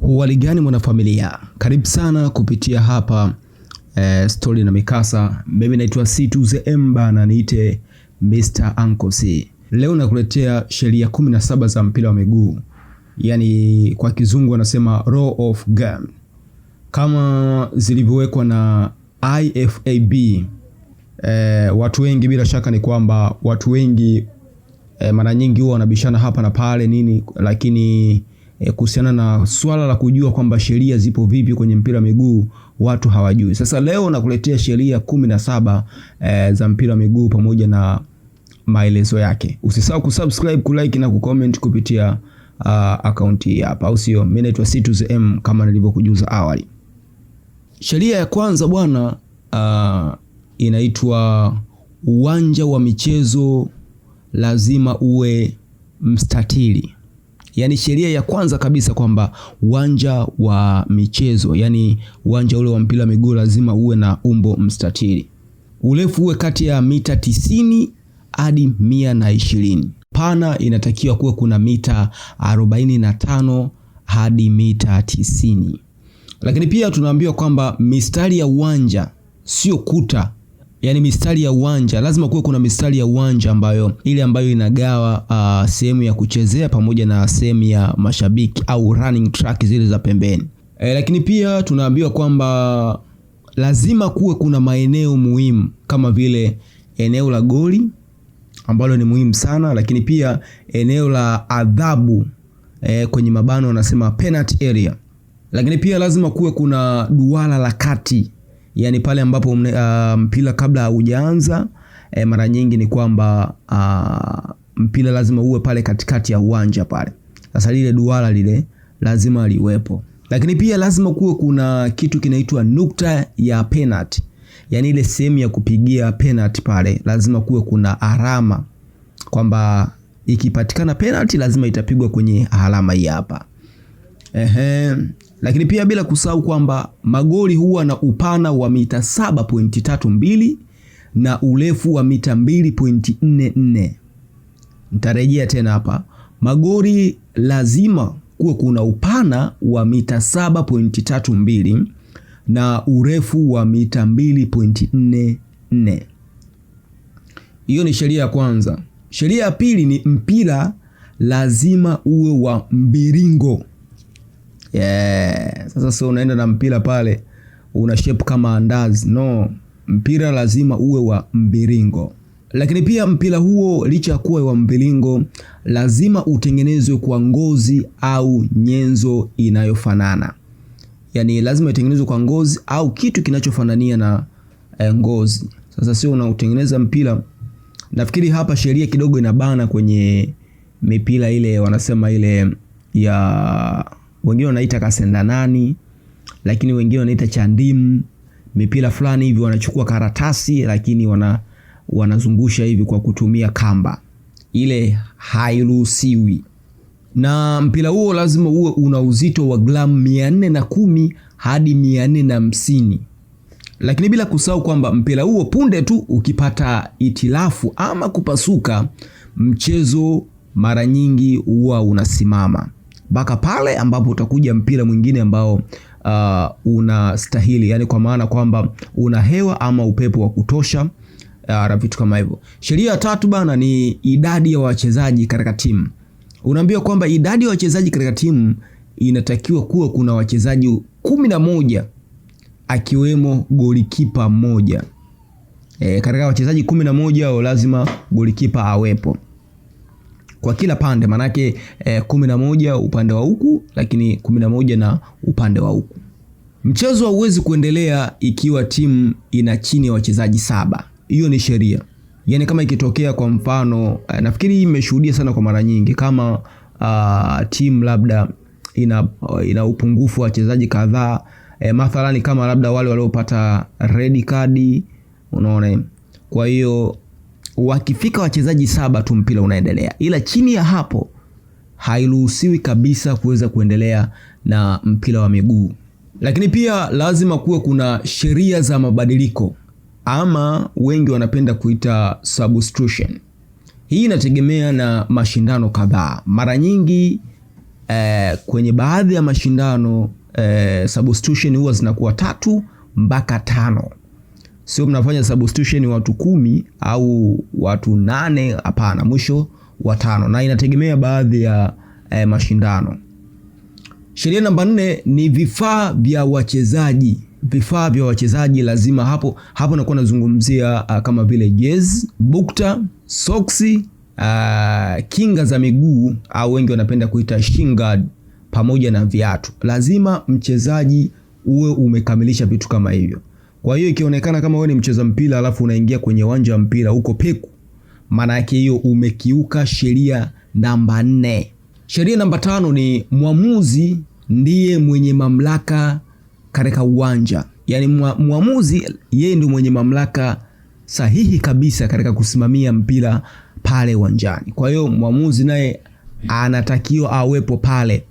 Huwali gani mwanafamilia? Karibu sana kupitia hapa story na mikasa. Mimi naitwa C2ZM bana, niite Mr. Uncle C. Leo nakuletea sheria 17 za mpira wa miguu. Yani kwa kizungu wanasema law of game. Kama zilivyowekwa na IFAB. Watu wengi bila shaka ni kwamba watu wengi mara nyingi huwa wanabishana hapa na pale nini, lakini kuhusiana na swala la kujua kwamba sheria zipo vipi kwenye mpira wa miguu watu hawajui. Sasa leo nakuletea sheria 17 za mpira wa miguu pamoja na maelezo yake. Usisahau kusubscribe, kulike na kucomment kupitia account hii hapa, au sio? Mimi naitwa C2ZM kama nilivyokujuza awali. Sheria ya kwanza bwana inaitwa uwanja wa michezo lazima uwe mstatili. Yani sheria ya kwanza kabisa kwamba uwanja wa michezo, yani uwanja ule wa mpira wa miguu lazima uwe na umbo mstatili. Urefu uwe kati ya mita 90 hadi 120. Pana inatakiwa kuwa kuna mita 45 hadi mita 90. Lakini pia tunaambiwa kwamba mistari ya uwanja sio kuta. Yani mistari ya uwanja lazima kuwe kuna mistari ya uwanja ambayo inagawa sehemu ya kuchezea pamoja na sehemu ya mashabiki au running track zile za pembeni. Lakini pia tunaambiwa kwamba lazima kuwe kuna maeneo muhimu kama vile eneo la goli ambalo ni muhimu sana, lakini pia eneo la adhabu kwenye mabano wanasema penalty area. Lakini pia lazima kuwe kuna duara la kati. Yani pale ambapo mpira kabla haujaanza mara nyingi ni kwamba mpira lazima uwe pale katikati ya uwanja pale. Sasa lile duara lile lazima liwepo. Lakini pia lazima kuwe kuna kitu kinaitwa nukta ya penalty. Yani ile sehemu ya kupigia penalty pale lazima kuwe kuna alama kwamba ikipatikana penalty lazima itapigwa kwenye alama hii hapa. Lakini pia bila kusahau kwamba magoli huwa na upana wa mita 7.32 na urefu wa mita 2.44. Nitarejea tena hapa. Magoli lazima kuwe kuna upana wa mita 7.32 na urefu wa mita 2.44. Hiyo ni sheria ya kwanza. Sheria ya pili ni mpira lazima uwe wa mviringo. Sasa sio unaenda na mpira pale una shape kama andazi. No, mpira lazima uwe wa mviringo. Lakini pia mpira huo licha ya kuwa wa mviringo lazima utengenezwe kwa ngozi au nyenzo inayofanana. Yani lazima itengenezwe kwa ngozi au kitu kinachofanania na ngozi. Sasa sio unautengeneza mpira. Nafikiri hapa sheria kidogo inabana kwenye mipira ile wanasema ile ya wengine wanaita kasenda nani, lakini wengine wanaita chandimu. Mipira fulani hivi wanachukua karatasi lakini wanazungusha hivi kwa kutumia kamba. Ile hairuhusiwi. Na mpira huo lazima uwe una uzito wa gramu 410 hadi 450. Lakini bila kusahau kwamba mpira huo punde tu ukipata itilafu ama kupasuka, mchezo mara nyingi huwa unasimama. Baka pale ambapo utakuja mpira mwingine ambao unastahili, yani kwa maana kwamba una hewa ama upepo wa kutosha, vitu kama hivyo. Sheria ya tatu bana ni idadi ya wachezaji katika timu. Unaambiwa kwamba idadi ya wachezaji katika timu inatakiwa kuwa kuna wachezaji 11 akiwemo golikipa mmoja. Katika wachezaji 11 hao lazima golikipa awepo kwa kila pande, manake 11 upande wa huku lakini 11 na upande wa huku. Mchezo hauwezi kuendelea ikiwa timu ina chini ya wachezaji 7. Hiyo ni sheria. Yani kama ikitokea kwa mfano nafikiri imeshuhudia sana kwa mara nyingi kama timu labda ina upungufu wa wachezaji kadhaa, mathalani kama labda wale waliopata red card, unaona. Kwa hiyo wakifika wachezaji 7 tu mpira unaendelea, ila chini ya hapo hairuhusiwi kabisa kuweza kuendelea na mpira wa miguu. Lakini pia lazima kuwe kuna sheria za mabadiliko ama wengi wanapenda kuita substitution. Hii inategemea na mashindano kadhaa. Mara nyingi kwenye baadhi ya mashindano substitution huwa zinakuwa 3 mpaka 5. Sio mnafanya substitution watu 10 au watu 8, hapana, mwisho wa 5, na inategemea baadhi ya mashindano. Sheria namba 4 ni vifaa vya wachezaji. Vifaa vya wachezaji lazima hapo nakuwa nazungumzia kama vile jezi, bukta, soksi, kinga za miguu au wengi wanapenda kuita shin guard, pamoja na viatu. Lazima mchezaji uwe umekamilisha vitu kama hivyo. Kwa hiyo ikionekana kama wewe ni mcheza mpira alafu unaingia kwenye uwanja wa mpira uko peku, maana yake hiyo umekiuka sheria namba 4. Sheria namba 5 ni mwamuzi ndiye mwenye mamlaka katika uwanja. Yaani mwamuzi yeye ndio mwenye mamlaka sahihi kabisa katika kusimamia mpira pale uwanjani. Kwa hiyo mwamuzi naye anatakiwa awepo pale.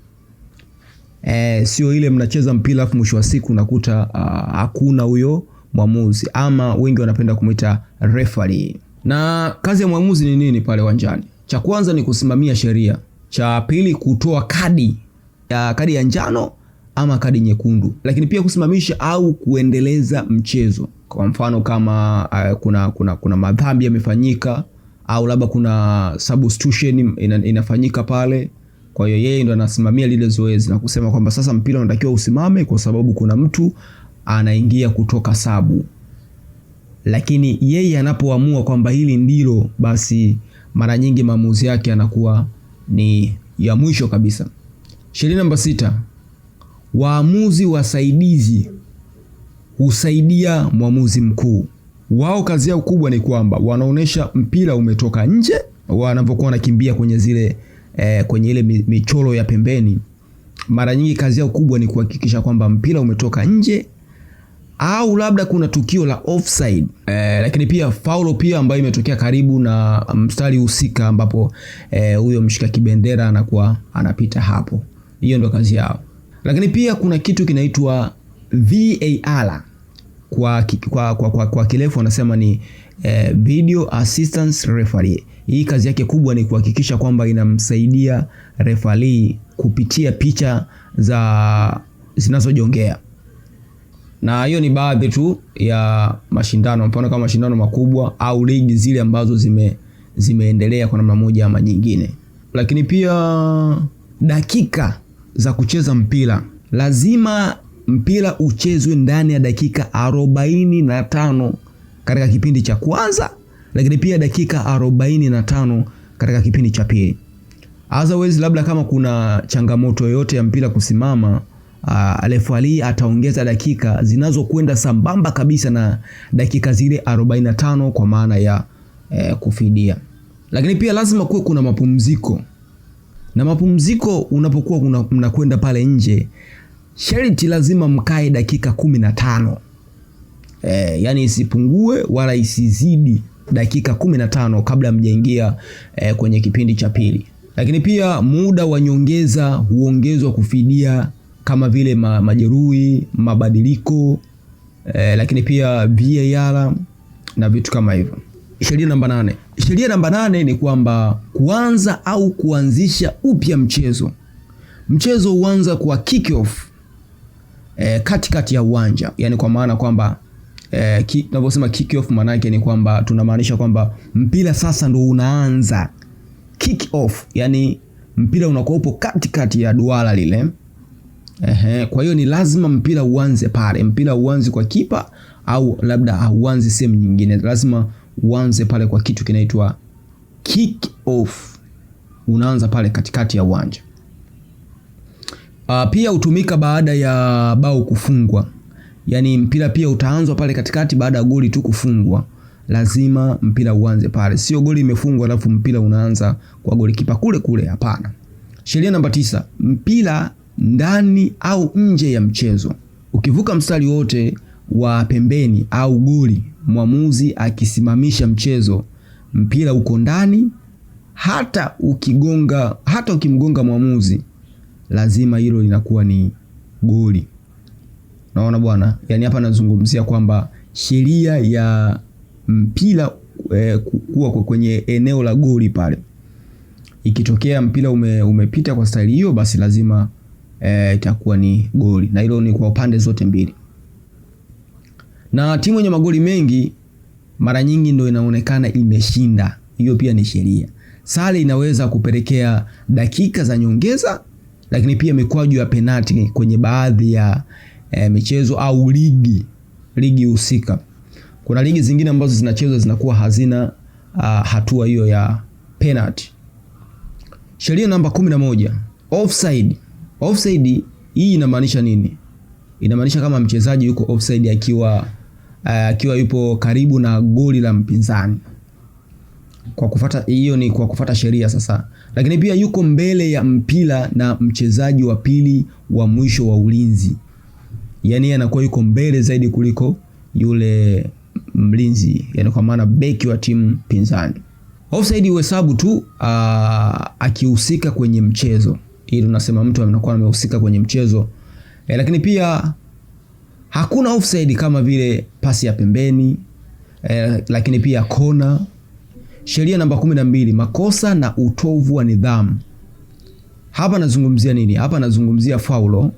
Sio ile mnacheza mpira afu mwisho wa siku unakuta hakuna huyo mwamuzi, ama wengi wanapenda kumuita referee. Na kazi ya mwamuzi ni nini pale uwanjani? Cha kwanza ni kusimamia sheria. Cha pili kutoa kadi ya njano ama kadi nyekundu, lakini pia kusimamisha au kuendeleza mchezo. Kwa mfano kama kuna madhambi yamefanyika au labda kuna substitution inafanyika pale, kwa hiyo yeye ndo anasimamia lile zoezi na kusema kwamba sasa mpira unatakiwa usimame kwa sababu kuna mtu anaingia kutoka sabu. Lakini yeye anapoamua kwamba hili ndilo, basi mara nyingi maamuzi yake yanakuwa ni ya mwisho kabisa. Sheria namba 6, waamuzi wasaidizi husaidia mwamuzi mkuu. Wao kazi yao kubwa ni kwamba wanaonesha mpira umetoka nje wanapokuwa wanakimbia kwenye zile kwenye ile michoro ya pembeni. Mara nyingi kazi yao kubwa ni kuhakikisha kwamba mpira umetoka nje au labda kuna tukio la offside, lakini pia faulo pia ambayo imetokea karibu na mstari husika ambapo huyo mshika kibendera anakuwa anapita hapo. Hiyo ndo kazi yao. Lakini pia kuna kitu kinaitwa VAR. Kwa kirefu wanasema ni video assistance referee. Hii kazi yake kubwa ni kuhakikisha kwamba inamsaidia referee kupitia picha zinazojongea. Na hiyo ni baadhi tu ya mashindano, mfano kama mashindano makubwa au ligi zile ambazo zimeendelea kwa namna moja ama nyingine. Lakini pia dakika za kucheza mpira, lazima mpira uchezwe ndani ya dakika 45 katika kipindi cha kwanza, lakini pia dakika 45 katika kipindi cha pili. Otherwise labda kama kuna changamoto yoyote ya mpira kusimama, referee ataongeza dakika zinazokwenda sambamba kabisa na dakika zile 45 kwa maana ya kufidia. Lakini pia lazima kuwe kuna mapumziko. Na mapumziko unapokuwa mnakwenda pale nje, sharti lazima mkae dakika 15. Yani isipungue wala isizidi dakika 15 kabla mjaingia kwenye kipindi cha pili. Lakini pia muda wa nyongeza huongezwa kufidia kama vile majeruhi, mabadiliko, lakini pia VAR na vitu kama hivyo. Sheria namba 8. Sheria namba 8 ni kwamba kuanza au kuanzisha upya mchezo. Mchezo huanza kwa kick off katikati ya uwanja. Yani kwa maana kwamba tunaposema kick off maana yake ni kwamba tunamaanisha kwamba mpira sasa ndo unaanza. Kick off yani mpira unakuwa upo katikati ya duara lile. Kwa hiyo ni lazima mpira uanze pale. Mpira uanze kwa kipa au labda uanze sehemu nyingine. Lazima uanze pale kwa kitu kinaitwa kick off. Unaanza pale katikati ya uwanja. Pia hutumika baada ya bao kufungwa. Yani mpira pia utaanzwa pale katikati baada ya goli tu kufungwa. Lazima mpira uanze pale. Sio goli imefungwa alafu mpira unaanza kwa golikipa kule, hapana. Sheria namba 9, mpira ndani au nje ya mchezo. Ukivuka mstari wote wa pembeni au goli, mwamuzi akisimamisha mchezo, mpira uko ndani, hata ukimgonga mwamuzi, lazima hilo linakuwa ni goli. Naona bwana, yani hapa nazungumzia kwamba sheria ya mpira kuwa kwenye eneo la goli pale. ikitokea mpira umepita kwa staili hiyo, basi lazima itakuwa ni goli, na hilo ni kwa upande zote mbili. Na timu yenye magoli mengi mara nyingi ndio inaonekana imeshinda. Hiyo pia ni sheria. Sare inaweza kupelekea dakika za nyongeza, lakini pia mikwaju ya penalti kwenye baadhi ya michezo au ligi husika. Kuna ligi zingine ambazo zinachezwa zinakuwa hazina hatua hiyo ya penalti. Sheria namba 11, offside. Offside hii inamaanisha nini? Inamaanisha kama mchezaji yuko offside akiwa yupo karibu na goli la mpinzani. Kwa kufuata hiyo ni kwa kufuata sheria sasa. Lakini pia yuko mbele ya mpira na mchezaji wa pili wa mwisho wa ulinzi. Yaani anakuwa yuko mbele zaidi kuliko yule mlinzi, yani kwa maana beki wa timu pinzani. Offside huhesabu tu akihusika kwenye mchezo. Ili tunasema mtu anakuwa amehusika kwenye mchezo. Lakini pia hakuna offside kama vile pasi ya pembeni, lakini pia kona. Sheria namba 12, makosa na utovu wa nidhamu. Hapa nazungumzia nini? Hapa nazungumzia faulo,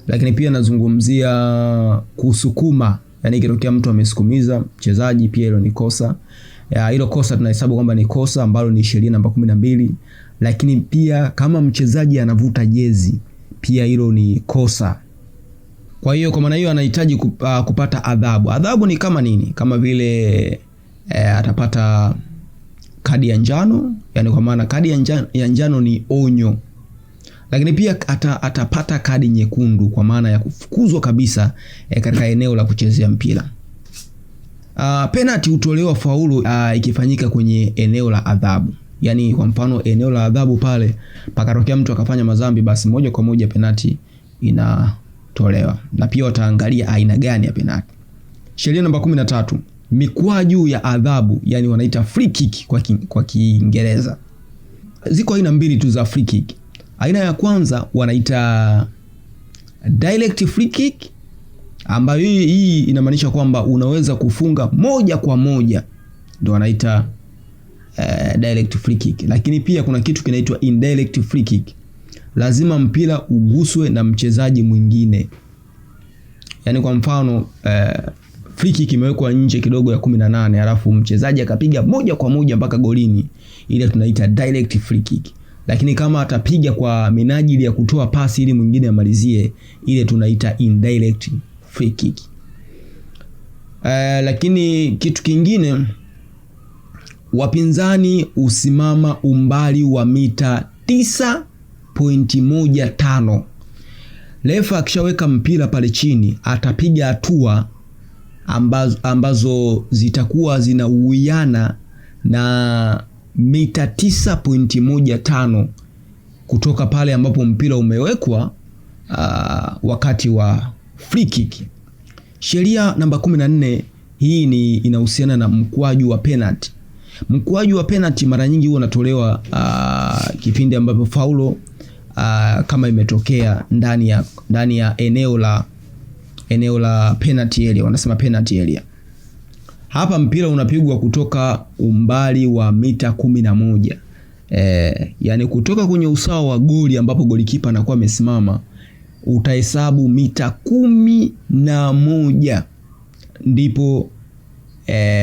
lakini pia nazungumzia kusukuma. Yani ikitokea mtu amesukumiza mchezaji, pia hilo ni kosa. Hilo kosa tunahesabu kwamba ni kosa ambalo ni sheria namba 12. Lakini pia kama mchezaji anavuta jezi, pia hilo ni kosa. Kwa hiyo kwa maana hiyo anahitaji kupata adhabu. Adhabu ni kama nini? Kama vile atapata kadi ya njano, yani kwa maana kadi ya njano ni onyo. Lakini pia atapata kadi nyekundu kwa maana ya kufukuzwa kabisa katika eneo la kuchezea mpira. Penalty hutolewa faulu ikifanyika kwenye eneo la adhabu. Yani kwa mfano eneo la adhabu pale pakatokea mtu akafanya madhambi, basi moja kwa moja penalty inatolewa. Na pia wataangalia aina gani ya penalty. Sheria namba 13, mikwaju ya adhabu, yani wanaita free kick kwa Kiingereza. Ziko aina mbili tu za free kick. Aina ya kwanza wanaita direct free kick, ambayo hii inamaanisha kwamba unaweza kufunga moja kwa moja, ndio wanaita direct free kick. Lakini pia kuna kitu kinaitwa indirect free kick. Lazima mpira uguswe na mchezaji mwingine. Yani kwa mfano free kick imewekwa nje kidogo ya 18, alafu mchezaji akapiga moja kwa moja mpaka golini, ile tunaita direct free kick. Lakini kama atapiga kwa minajili ya kutoa pasi ili mwingine amalizie, ile tunaita indirect free kick. Lakini kitu kingine, wapinzani usimama umbali wa mita 9.15. Refa akishaweka mpira pale chini atapiga hatua ambazo zitakuwa zinauiana na mita 9.15 kutoka pale ambapo mpira umewekwa wakati wa free kick. Sheria namba 14, hii inahusiana na mkwaju wa penalty. Mkwaju wa penalty mara nyingi huwa unatolewa kipindi ambapo faulo kama imetokea ndani ya eneo la penalty area, wanasema penalty area. Hapa mpira unapigwa kutoka umbali wa mita 11. Yani kutoka kwenye usawa wa goli ambapo golikipa anakuwa amesimama, utahesabu mita 11, ndipo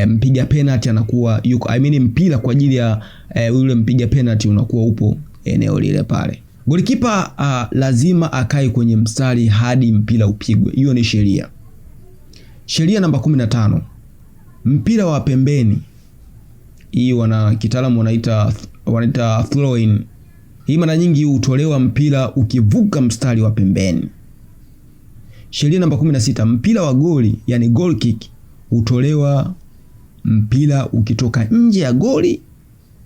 mpiga penalty anakuwa yuko, mpira kwa ajili ya yule mpiga penalty unakuwa upo eneo lile pale. Golikipa lazima akae kwenye mstari hadi mpira upigwe. Hiyo ni sheria. Sheria namba 15, mpira wa pembeni. Hii kitaalamu wanaita throw in. Hii mara nyingi hutolewa mpira ukivuka mstari wa pembeni. Sheria namba 16, mpira wa goli, yani goal kick, hutolewa mpira ukitoka nje ya goli,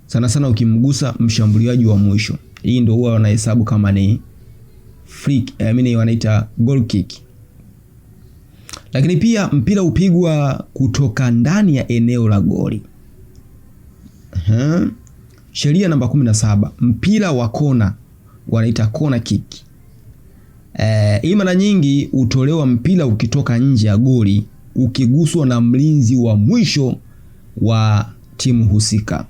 sana sana ukimgusa mshambuliaji wa mwisho. Hii ndio huwa wanahesabu kama ni free, wanaita goal kick. Lakini pia mpira upigwa kutoka ndani ya eneo la goli. Sheria namba 17, mpira wa kona, wanaita corner kick. Hii mara nyingi utolewa mpira ukitoka nje ya goli ukiguswa na mlinzi wa mwisho wa timu husika.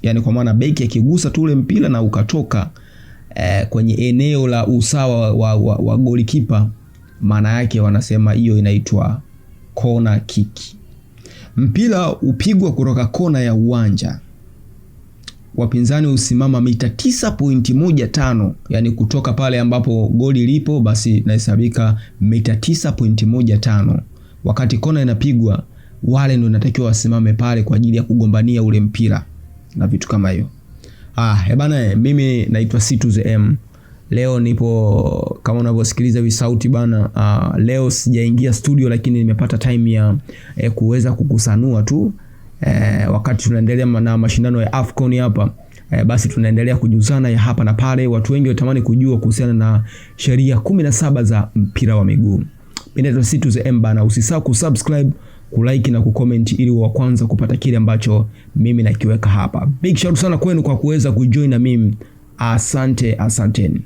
Yani kwa maana beki akigusa tu ule mpira na ukatoka kwenye eneo la usawa wa golikipa, maana yake wanasema hiyo inaitwa corner kick. Mpira upigwa kutoka kona ya uwanja, wapinzani usimama mita 9.15, yani kutoka pale ambapo goli lipo basi inahesabika mita 9.15. Wakati kona inapigwa, wale ndio natakiwa wasimame pale kwa ajili ya kugombania ule mpira na vitu kama hiyo. Bana, mimi naitwa C2M. Leo nipo kama unavyosikiliza hivi sauti bana. Leo sijaingia studio, lakini nimepata time ya kuweza kukusanua tu wakati tunaendelea na mashindano ya AFCON hapa. Basi tunaendelea kujuzana ya hapa na pale. Watu wengi watamani kujua kuhusiana na sheria 17 za mpira wa miguu. Mimi naitwa C2M bana. Usisahau kusubscribe, kulike na kucomment ili wa kwanza kupata kile ambacho mimi nakiweka hapa. Big shout sana kwenu kwa kuweza kujoin na mimi. Asanteni.